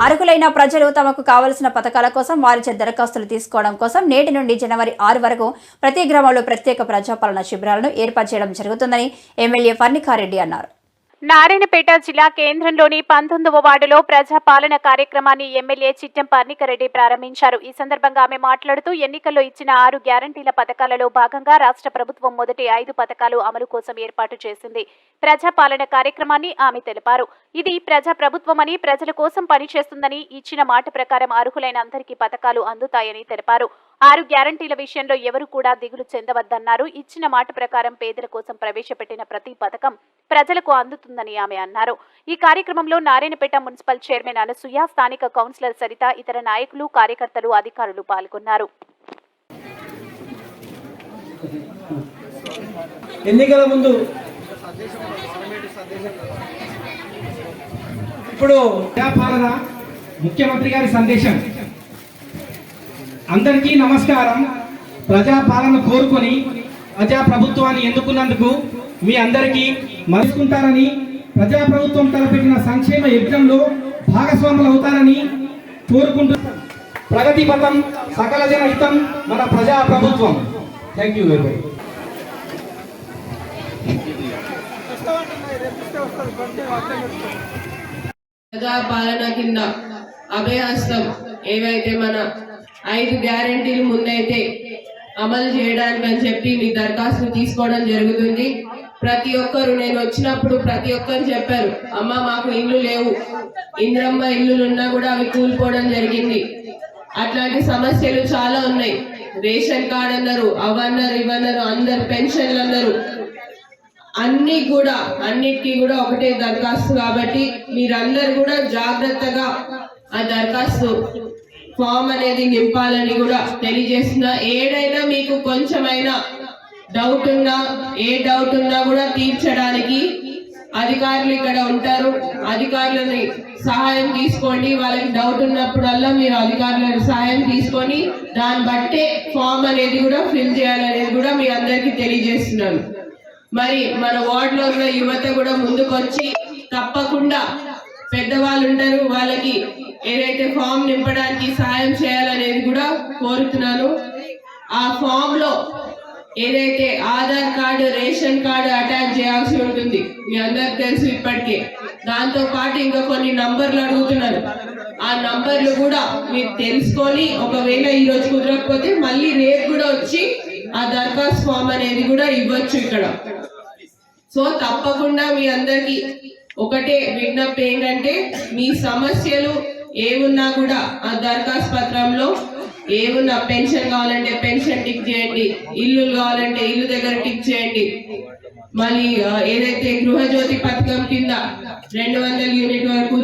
అర్హులైన ప్రజలు తమకు కావలసిన పథకాల కోసం వారిచే దరఖాస్తులు తీసుకోవడం కోసం నేటి నుండి జనవరి 6 వరకు ప్రతి గ్రామంలో ప్రత్యేక ప్రజాపాలన శిబిరాలను ఏర్పాటు చేయడం జరుగుతుందని ఎమ్మెల్యే ఫర్నికారెడ్డి అన్నారు. నారాయణపేట జిల్లా కేంద్రంలోని 19వ వార్డులో ప్రజాపాలన కార్యక్రమాన్ని ఎమ్మెల్యే చిట్టెం పర్ణికారెడ్డి ప్రారంభించారు. ఈ సందర్భంగా ఆమె మాట్లాడుతూ ఎన్నికల్లో ఇచ్చిన 6 గ్యారంటీల పథకాలలో భాగంగా రాష్ట్ర ప్రభుత్వం మొదటి 5 పథకాలు అమలు కోసం ఏర్పాటు చేసింది. ప్రజాపాలన కార్యక్రమాన్ని ఆమె తెలిపారు. ఇది ప్రజా ప్రభుత్వమని, ప్రజల కోసం పనిచేస్తుందని, ఇచ్చిన మాట ప్రకారం అర్హులైన అందరికీ పథకాలు అందుతాయని తెలిపారు. 6 గ్యారంటీల విషయంలో ఎవరు కూడా దిగులు చెందవద్దన్నారు. ఇచ్చిన మాట ప్రకారం పేదల కోసం ప్రవేశపెట్టిన ప్రతి పథకం ప్రజలకు అందుతుందని ఆమె అన్నారు. ఈ కార్యక్రమంలో నారాయణపేట మున్సిపల్ చైర్మన్ అనసూయ, స్థానిక కౌన్సిలర్ సరిత, ఇతర నాయకులు, కార్యకర్తలు, అధికారులు పాల్గొన్నారు. ఎన్నికల ముందు ఇప్పుడు ప్రజాపాలన ముఖ్యమంత్రి గారి సందేశం. అందరికీ నమస్కారం. ప్రజాపాలన కోరుకొని ప్రజాప్రభుత్వాన్ని ఎన్నుకున్నందుకు మీ అందరికీ మరుచుకుంటారని, ప్రజాప్రభుత్వం తలపెట్టిన సంక్షేమ యజ్ఞంలో భాగస్వాములు అవుతారని కోరుకుంటూ ప్రగతి పథం, సకల జన హితం మన ప్రజాప్రభుత్వం. Thank you very much. ప్రజాపాలన కింద అభయహస్తం ఏవైతే మన 5 గ్యారెంటీలు ముందైతే అమలు చేయడానికి అని చెప్పి మీ దరఖాస్తులు తీసుకోవడం జరుగుతుంది. ప్రతి ఒక్కరు నేను వచ్చినప్పుడు ప్రతి ఒక్కరు చెప్పారు, అమ్మ మాకు ఇల్లు లేవు, ఇంద్రమ్మ ఇల్లులు ఉన్నా కూడా అవి కూలిపోవడం జరిగింది. అట్లాంటి సమస్యలు చాలా ఉన్నాయి. రేషన్ కార్డు అన్నారు, అవన్నారు, ఇవన్నారు, అందరు పెన్షన్లు అన్నారు. అన్నిటికీ కూడా ఒకటే దరఖాస్తు. కాబట్టి మీరందరూ కూడా జాగ్రత్తగా ఆ దరఖాస్తు ఫామ్ అనేది నింపాలని కూడా తెలియజేస్తున్నా. ఏడైనా మీకు కొంచెమైనా డౌట్ ఉన్నా, ఏ డౌట్ ఉన్నా కూడా తీర్చడానికి అధికారులు ఇక్కడ ఉంటారు. అధికారులని సహాయం తీసుకోండి. వాళ్ళకి డౌట్ ఉన్నప్పుడల్లా మీరు అధికారుల సహాయం తీసుకొని దాన్ని బట్టే ఫామ్ అనేది కూడా ఫిల్ చేయాలనేది కూడా మీ అందరికీ తెలియజేస్తున్నాను. మరి మన వార్డులో ఉన్న యువత కూడా ముందుకొచ్చి తప్పకుండా పెద్దవాళ్ళు ఉంటారు, వాళ్ళకి ఏదైతే ఫామ్ నింపడానికి సహాయం చేయాలనేది కూడా కోరుతున్నాను. ఆ ఫామ్ లో ఏదైతే Aadhaar card, ration card attach చేయాల్సి ఉంటుంది. మీ అందరికి తెలుసు ఇప్పటికే. దాంతో పాటు ఇంకా కొన్ని నంబర్లు అడుగుతున్నారు. ఆ నంబర్లు కూడా మీరు తెలుసుకొని, ఒకవేళ ఈరోజు కుదరకపోతే మళ్ళీ రేపు కూడా వచ్చి ఆ దరఖాస్తు ఫామ్ అనేది కూడా ఇవ్వచ్చు ఇక్కడ. సో తప్పకుండా మీ అందరికి ఒకటే విజ్ఞప్తి ఏంటంటే, మీ సమస్యలు ఏమున్నా కూడా ఆ దరఖాస్తు పత్రంలో ఏమున్నా, పెన్షన్ కావాలంటే పెన్షన్ టిక్ చేయండి, ఇల్లు కావాలంటే ఇల్లు దగ్గర టిక్ చేయండి. మళ్ళీ ఏదైతే గృహజ్యోతి పథకం కింద 200 యూనిట్ వరకు